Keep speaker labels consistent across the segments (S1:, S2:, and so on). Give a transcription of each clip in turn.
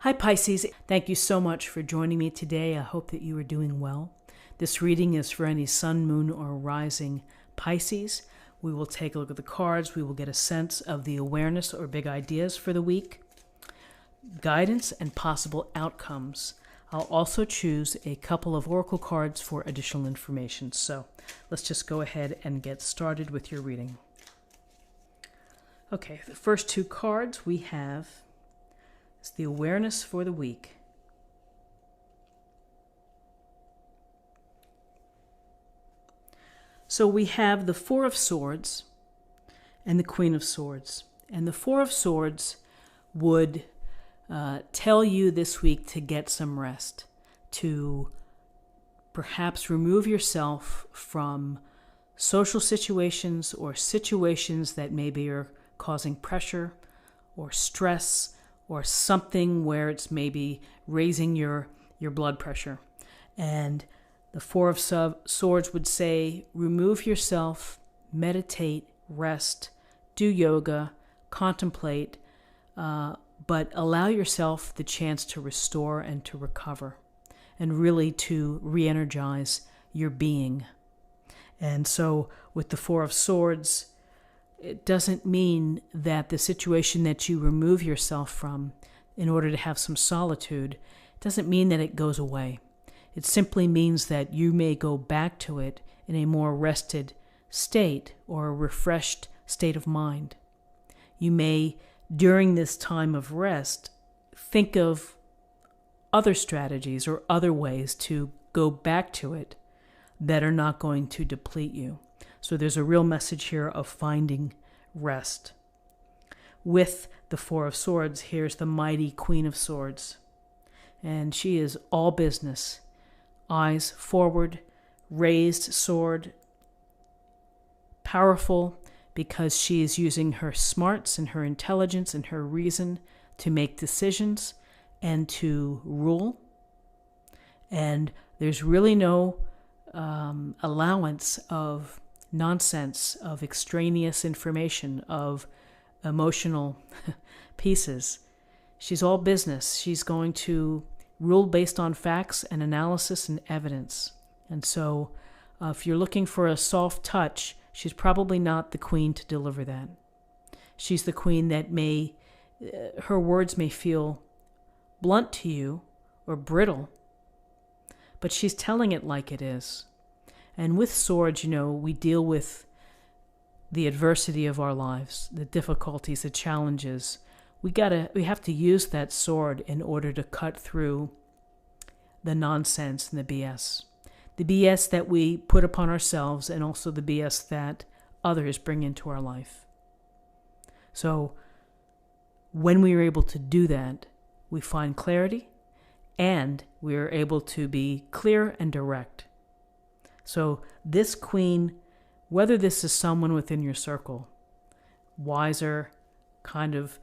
S1: Hi Pisces, thank you so much for joining me today. I hope that you are doing well. This reading is for any sun, moon, or rising Pisces. We will take a look at the cards. We will get a sense of the awareness or big ideas for the week, guidance, and possible outcomes. I'll also choose a couple of oracle cards for additional information. So let's just go ahead and get started with your reading. Okay, the first two cards we have is the awareness for the week. So we have the Four of Swords and the Queen of Swords. And the Four of Swords would tell you this week to get some rest, to perhaps remove yourself from social situations or situations that maybe are causing pressure or stress or something where it's maybe raising your blood pressure. And the Four of Swords would say, remove yourself, meditate, rest, do yoga, contemplate, but allow yourself the chance to restore and to recover and really to re-energize your being. And so with the Four of Swords, it doesn't mean that the situation that you remove yourself from in order to have some solitude, it doesn't mean that it goes away. It simply means that you may go back to it in a more rested state or a refreshed state of mind. You may, during this time of rest, think of other strategies or other ways to go back to it that are not going to deplete you. So there's a real message here of finding rest. With the Four of Swords, here's the mighty Queen of Swords. And she is all business. Eyes forward, raised sword, powerful because she is using her smarts and her intelligence and her reason to make decisions and to rule. And there's really no allowance of nonsense, of extraneous information, of emotional pieces. She's all business. She's going to rule based on facts and analysis and evidence. And so if you're looking for a soft touch, she's probably not the queen to deliver that. She's the queen that her words may feel blunt to you or brittle, but she's telling it like it is. And with swords, we deal with the adversity of our lives, the difficulties, the challenges. We have to use that sword in order to cut through the nonsense and the BS. The BS that we put upon ourselves and also the BS that others bring into our life. So when we are able to do that, we find clarity and we are able to be clear and direct. So this queen, whether this is someone within your circle, wiser, kind of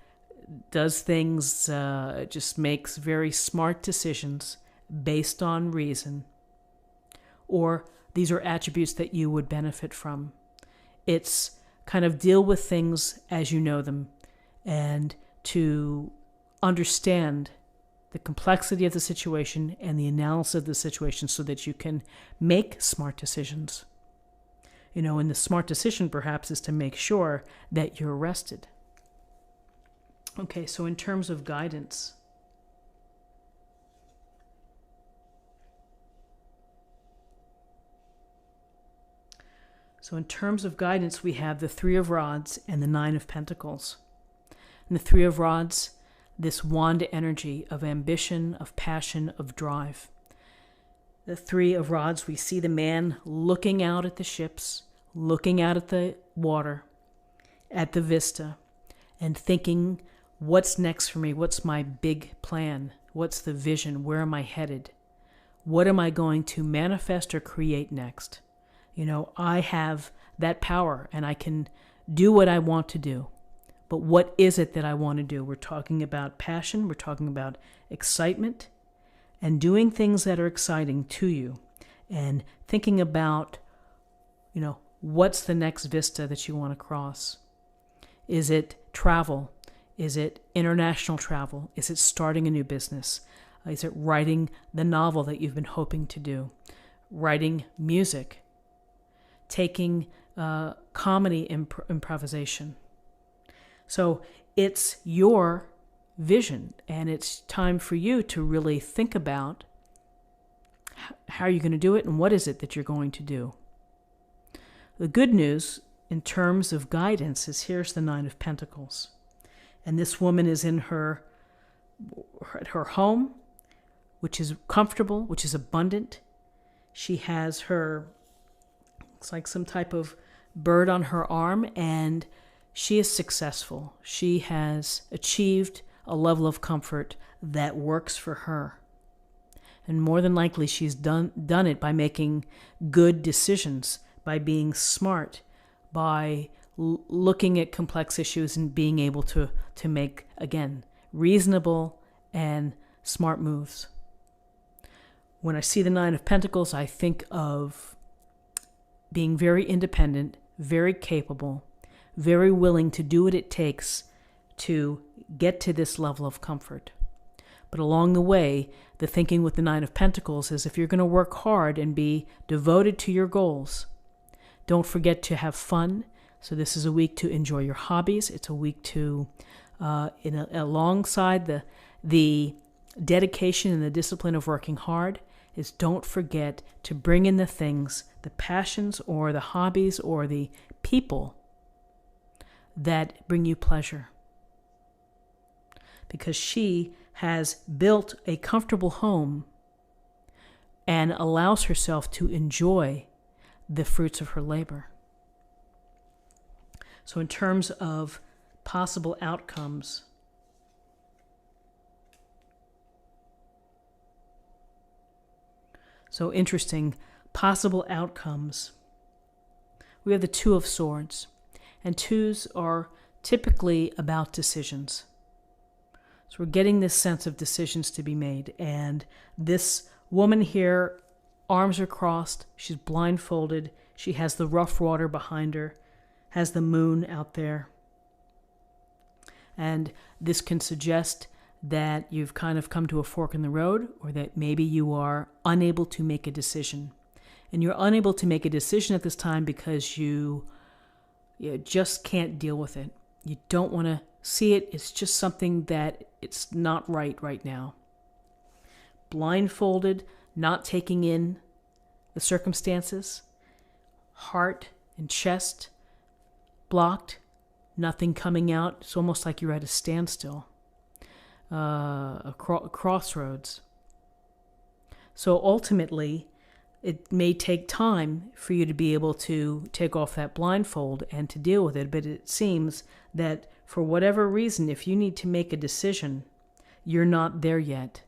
S1: does things, just makes very smart decisions based on reason, or these are attributes that you would benefit from. It's kind of deal with things as you know them and to understand the complexity of the situation and the analysis of the situation so that you can make smart decisions. And the smart decision perhaps is to make sure that you're rested. Okay, so in terms of guidance, we have the Three of Rods and the Nine of Pentacles. And the Three of Rods, this wand energy of ambition, of passion, of drive. The Three of Rods, we see the man looking out at the ships, looking out at the water, at the vista, and thinking, what's next for me? What's my big plan? What's the vision? Where am I headed? What am I going to manifest or create next? I have that power and I can do what I want to do. But what is it that I want to do? We're talking about passion. We're talking about excitement and doing things that are exciting to you and thinking about, what's the next vista that you want to cross? Is it travel? Is it international travel? Is it starting a new business? Is it writing the novel that you've been hoping to do? Writing music? Taking comedy improvisation? So it's your vision, and it's time for you to really think about how you're going to do it and what is it that you're going to do. The good news in terms of guidance is here's the Nine of Pentacles. And this woman is in her home, which is comfortable, which is abundant. She has her, looks like some type of bird on her arm, and she is successful. She has achieved a level of comfort that works for her. And more than likely, she's done it by making good decisions, by being smart, by looking at complex issues and being able to make, again, reasonable and smart moves. When I see the Nine of Pentacles, I think of being very independent, very capable, very willing to do what it takes to get to this level of comfort. But along the way, the thinking with the Nine of Pentacles is if you're going to work hard and be devoted to your goals, don't forget to have fun. So this is a week to enjoy your hobbies. It's a week to, alongside the dedication and the discipline of working hard, is don't forget to bring in the things, the passions or the hobbies or the people that bring you pleasure. Because she has built a comfortable home and allows herself to enjoy the fruits of her labor. So in terms of possible outcomes, so interesting, possible outcomes. We have the Two of Swords, and twos are typically about decisions. So we're getting this sense of decisions to be made. And this woman here, arms are crossed, she's blindfolded, she has the rough water behind her, has the moon out there. And this can suggest that you've kind of come to a fork in the road, or that maybe you are unable to make a decision. And you're unable to make a decision at this time because you just can't deal with it. You don't want to see it. It's just something that it's not right now. Blindfolded, not taking in the circumstances, heart and chest blocked, nothing coming out. It's almost like you're at a standstill, a crossroads. So ultimately, it may take time for you to be able to take off that blindfold and to deal with it, but it seems that for whatever reason, if you need to make a decision, you're not there yet.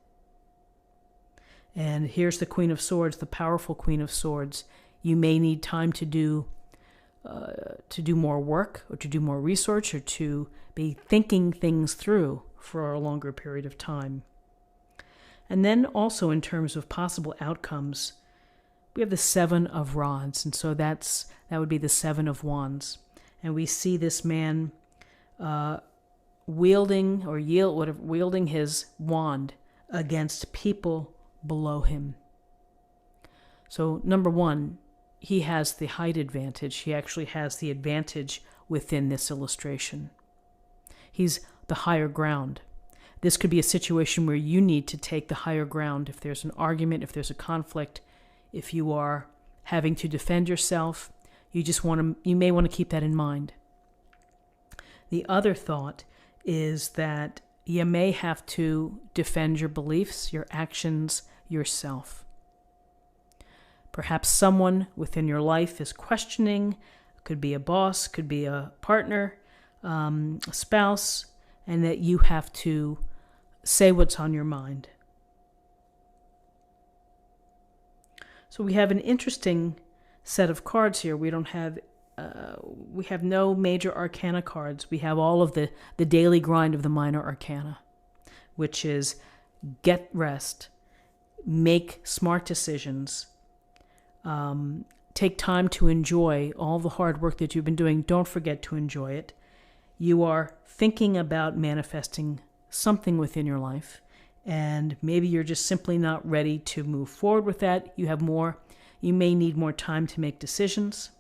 S1: And here's the Queen of Swords, the powerful Queen of Swords. You may need time to do more work, or to do more research, or to be thinking things through for a longer period of time. And then also in terms of possible outcomes, we have the Seven of Rods, and so that would be the Seven of Wands. And we see this man wielding his wand against people below him. So number one, he has the height advantage. He actually has the advantage within this illustration. He's the higher ground. This could be a situation where you need to take the higher ground if there's an argument, if there's a conflict, if you are having to defend yourself. You may want to keep that in mind. The other thought is that you may have to defend your beliefs, your actions, yourself. Perhaps someone within your life is questioning, could be a boss, could be a partner, a spouse, and that you have to say what's on your mind. So we have an interesting set of cards here. We have no major arcana cards. We have all of the daily grind of the minor arcana, which is get rest, make smart decisions, take time to enjoy all the hard work that you've been doing. Don't forget to enjoy it. you are thinking about manifesting something within your life, and maybe you're just simply not ready to move forward with that. You may need more time to make decisions.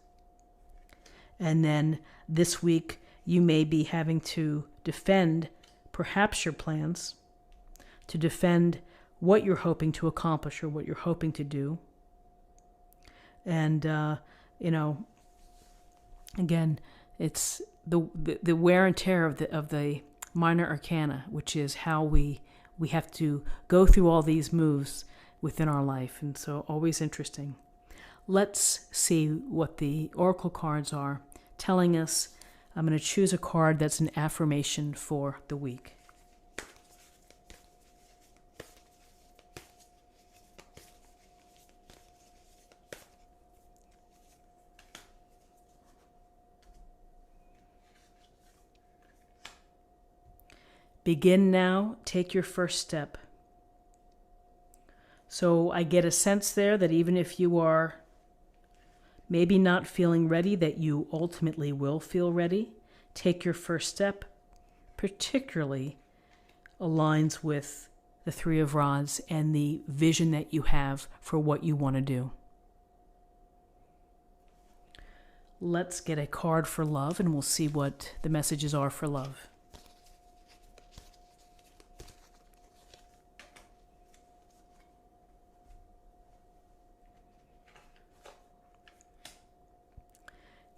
S1: And then this week, you may be having to defend perhaps your plans, to defend what you're hoping to accomplish or what you're hoping to do. And, again, it's the wear and tear of the minor arcana, which is how we have to go through all these moves within our life. And so always interesting. Let's see what the oracle cards are telling us. I'm going to choose a card that's an affirmation for the week. Begin now, take your first step. So I get a sense there that even if you are maybe not feeling ready, that you ultimately will feel ready. Take your first step, particularly aligns with the Three of Rods and the vision that you have for what you want to do. Let's get a card for love, and we'll see what the messages are for love.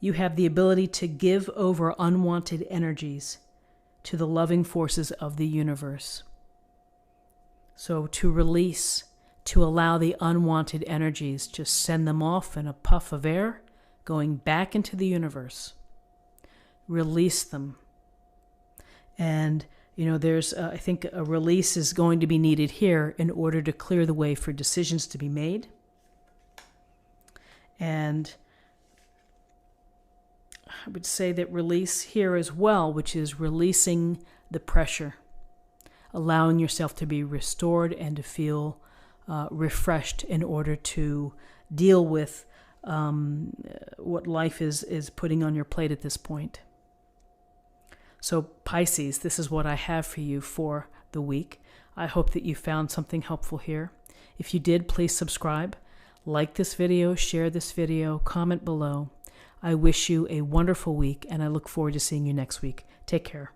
S1: You have the ability to give over unwanted energies to the loving forces of the universe. So to release, to allow the unwanted energies, just send them off in a puff of air, going back into the universe. Release them. And, there's, I think a release is going to be needed here in order to clear the way for decisions to be made. And I would say that release here as well, which is releasing the pressure, allowing yourself to be restored and to feel refreshed in order to deal with what life is putting on your plate at this point. So Pisces, this is what I have for you for the week. I hope that you found something helpful here. If you did, please subscribe, like this video, share this video, comment below. I wish you a wonderful week, and I look forward to seeing you next week. Take care.